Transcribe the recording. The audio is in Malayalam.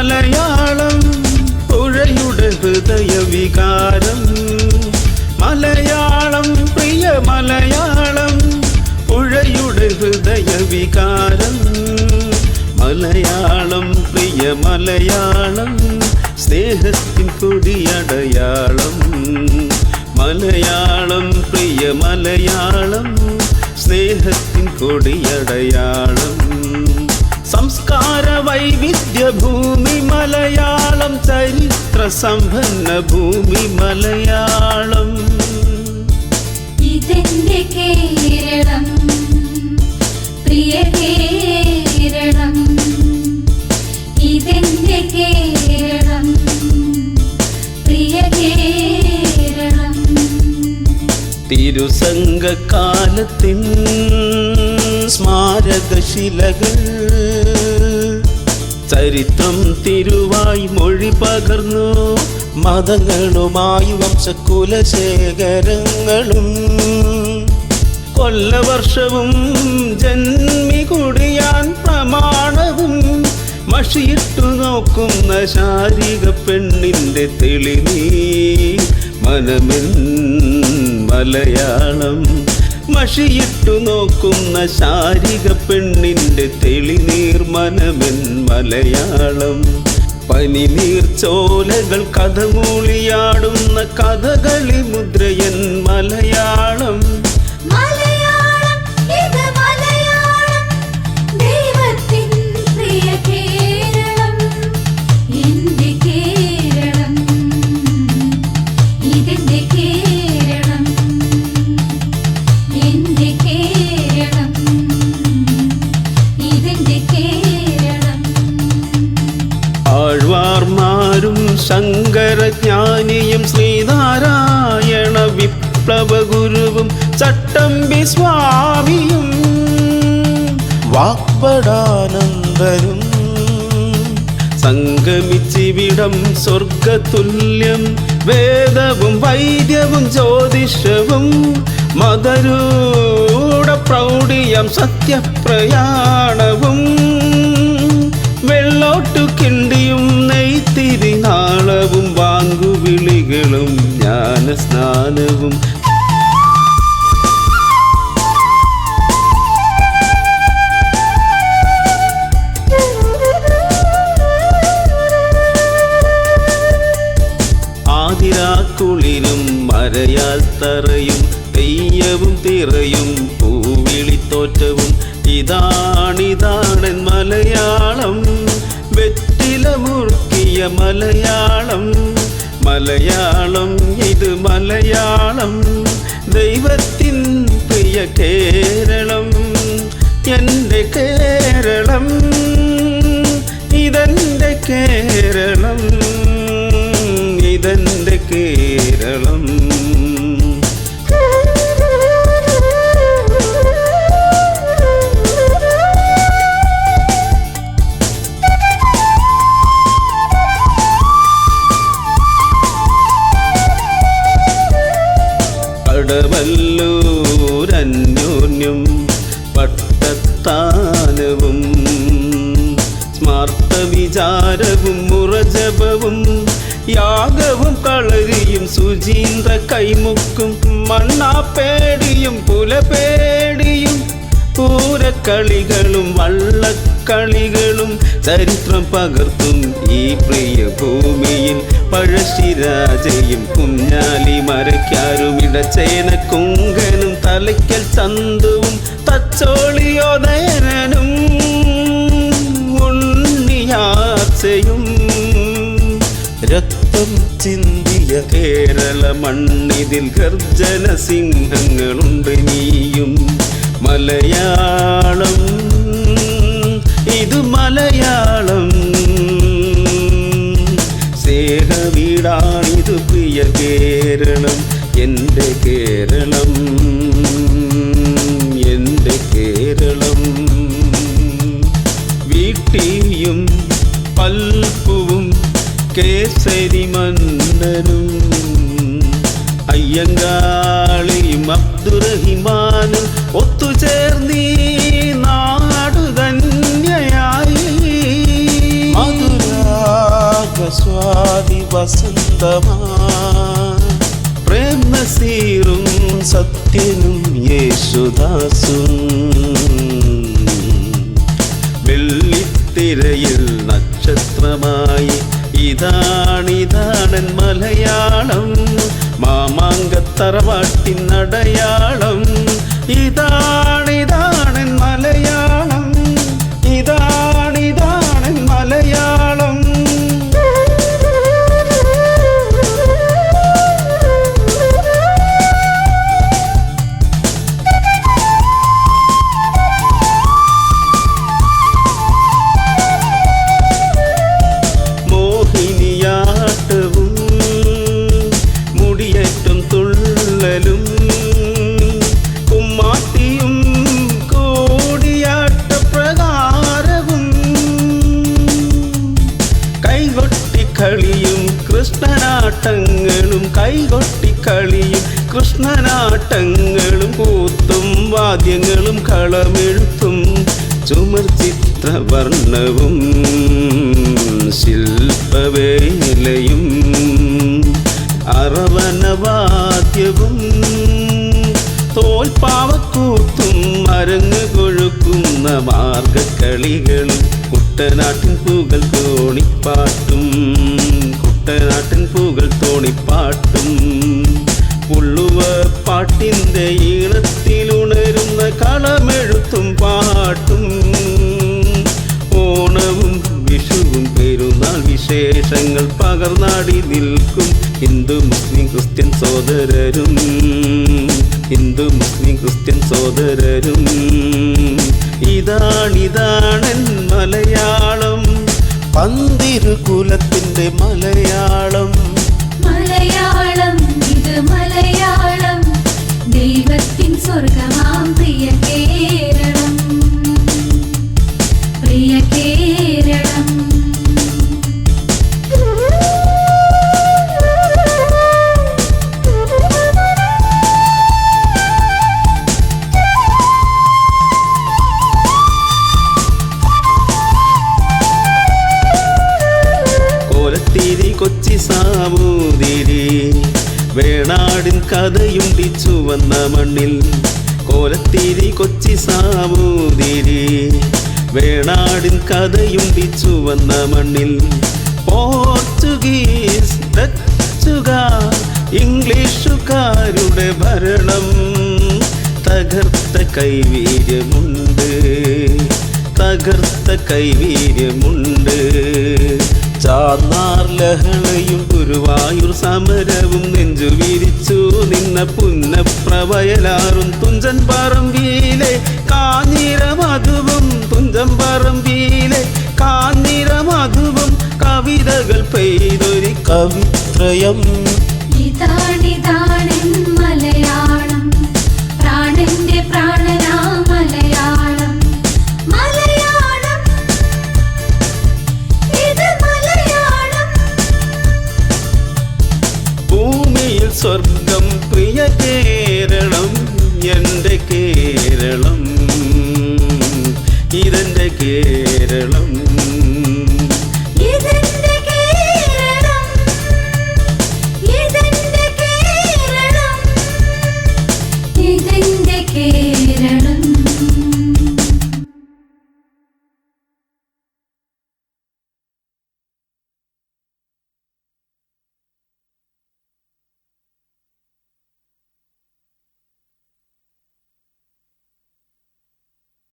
മലയാളം പുഴയുടെ ഹൃദയവികാരം. മലയാളം പ്രിയ മലയാളം പുഴയുടെ ഹൃദയവികാരം. മലയാളം പ്രിയ മലയാളം സ്നേഹത്തിൻ കൊടിയടയാളം. മലയാളം പ്രിയ മലയാളം സ്നേഹത്തിൻ കൊടിയടയാളം. സംസ്കാര വൈവിധ്യ ഭൂമി മലയാളം. ചരിത്ര സമ്പന്ന ഭൂമി മലയാളം. ഇതെന്റെ കേരളം പ്രിയ കേരളം. ഇതെന്റെ കേരളം പ്രിയ കേരളം. തിരുസംഘകാലത്തിൻ സ്മാരകശിലകൾ ചരിത്രം തിരുവായി മൊഴി പകർന്നു. മതങ്ങളുമായി വംശകുലശേഖരങ്ങളും കൊല്ലവർഷവും ജന്മികുടിയാൻ പ്രമാണവും. മഷിയിട്ടു നോക്കുന്ന ശാരിക പെണ്ണിൻ്റെ തെളിനീർ മനമെൻ മലയാളം. മഷിയിട്ടു നോക്കുന്ന ശാരിക പെണ്ണിൻ്റെ തെളിനീർ മനമെൻ മലയാളം. പനിനീർ ചോലകൾ കഥമൂളിയാടുന്ന കഥകളി മുദ്രയൻ മലയാളം. ആഴ്വാർമാരും ശങ്കരജ്ഞാനിയും ശ്രീനാരായണ വിപ്ലവ ഗുരുവും ചട്ടമ്പി സ്വാമിയും വാഗ്ഭടാനന്ദരും സംഗമിച്ചിവിടം സ്വർഗതുല്യം. വേദവും വൈദ്യവും ജ്യോതിഷവും മതരൂഢ പ്രൗഢിയം സത്യപ്രയാണവും. വെള്ളോട്ടു കിണ്ടിയും നെയ്ത്തിരി നാളവും വാങ്കുവിളികളും ജ്ഞാനസ്നാനവും. ആതിരാക്കുളിരും മരയാൽ തറയും തെയ്യവും തിറയും പൂവിളിത്തോറ്റവും. ഇതാണിതാണെൻ മലയാളം വെറ്റില മുറുക്കിയ മലയാളം. മലയാളം ഇത് മലയാളം ദൈവത്തിൻ പ്രിയ കേരളം. എൻ്റെ കേരളം ഇതെൻ്റെ കേരളം. ഇതെൻ്റെ കേരളം. കടവല്ലൂരന്യോന്യം പട്ടത്താനവും സ്മാർത്ത വിചാരവും മുറജപവും യാഗവും കളരിയും സുചീന്ദ്ര കൈമുക്കും മണ്ണാപ്പേടിയും പുലപേടിയും പൂരക്കളികളും വള്ളക്കളികളും ചരിത്രം പകർത്തും ഈ പ്രിയ ഭൂമിയിൽ. പഴശ്ശിരാജയും കുഞ്ഞാലി മരയ്ക്കാരും ഇടച്ചേന കുങ്കനും തലയ്ക്കൽ ചന്തുവും തച്ചോളിയോദയനും ഉണ്ണിയാർച്ചയും. രക്തം ചിന്തിയ കേരള മണ്ണിതിൽ ഗർജന സിംഹങ്ങളുണ്ട് നീയും. മലയാളം ഇത് മലയാളം സ്നേഹവീടാണിത് പ്രിയ കേരളം. എൻ്റെ കേരളം എൻ്റെ കേരളം. വീട്ടിയും പൽപ്പുവും കേസരി മന്നനും അയ്യങ്കാളിയും അബ്ദുറഹിമാനും ഒത്തുചേർന്നീ നാടു ധന്യയായി. മധുരാ സ്വാതി വസന്തമാ പ്രേം നസീറും സത്യനും യേശുദാസും വെള്ളിത്തിരയിൽ നക്ഷത്രമായി ഇതാണിതാണൻ മലയാളം മാമാങ്കത്തറവാട്ടിനടയാളം ഇതാണിതാണൻ മലയാളം ഇതാണിതാണൻ മലയാളം മോഹിനിയാട്ടവും മുടിയേറ്റും തുള്ളലും കുമ്മാട്ടിയും കൂടിയാട്ട പ്രകാരവും കൈകൊട്ടിക്കളിയും കൃഷ്ണനാട്ടങ്ങളും കൈകൊട്ടിക്കളിയും കൃഷ്ണനാട്ടങ്ങളും കൂത്തും വാദ്യങ്ങളും കളമെഴുത്തും ചുമർ ചിത്രവർണ്ണവും ശില്പവേലയും അറവനവാദ്യവും തോൽപ്പാവക്കൂത്തും അരങ്ങ് കൊഴുക്കുന്ന മാർഗക്കളികളും കുട്ടനാട്ടിൻ പൂകൾ തോണിപ്പാട്ടും കുട്ടനാട്ടിൻ പൂകൾ തോണിപ്പാട്ടും പുള്ളുവ പാട്ടിൻ്റെ ഈണത്തിലുണരുന്ന കളമെഴുത്തും പാട്ടും ഓണവും വിഷുവും പെരുന്നാൾ വിശേഷങ്ങൾ പകർന്നാടി നിൽക്കും Hindu Muslim Christian സോദരരും Hindu Muslim Christian സോദരരും ഇതാണിതാണൻ Malayalam പന്തിരുകുലത്തിൻ്റെ Malayalam Malayalam ഇത് മലയാളം ദൈവത്തിൻ സ്വർഗമാം പ്രിയ കേരളം പ്രിയ കേരളം കോലത്തിരി കൊച്ചി സാമൂതിരി വേണാടിൻ കഥയുണ്ടി ചുവന്ന മണ്ണിൽ കോലത്തിരി കൊച്ചി സാമൂതിരി വേണാടിൻ കഥയുണ്ടി ചുവന്ന മണ്ണിൽ പോർച്ചുഗീസ് ഡച്ചുകാർ ഇംഗ്ലീഷുകാരുടെ ഭരണം തകർത്ത കൈവീര്യമുണ്ട് തകർത്ത കൈവീര്യമുണ്ട് ചാന്നാർ ലഹളയും ഗുരുവായൂർ സമരവും നെഞ്ചു വിരിച്ചു നിന്ന പുന്നപ്രവയലാറും തുഞ്ചൻ പറമ്പിയിലെ കാഞ്ഞിരമധുവും തുഞ്ചൻ പറമ്പിയിലെ കാഞ്ഞിരമധുവും കവിതകൾ പെയ്തൊരു കവിത്രയം ഇതാണിതാണെൻ മലയാളം പ്രാണന്റെ പ്രാണനാ മലയാളം മലയാളം ഇത് മലയാളം ഭൂമിയിൽ സ്വർഗം പ്രിയ കേരളം എൻ്റെ കേരളം ഇതെൻ്റെ കേരളം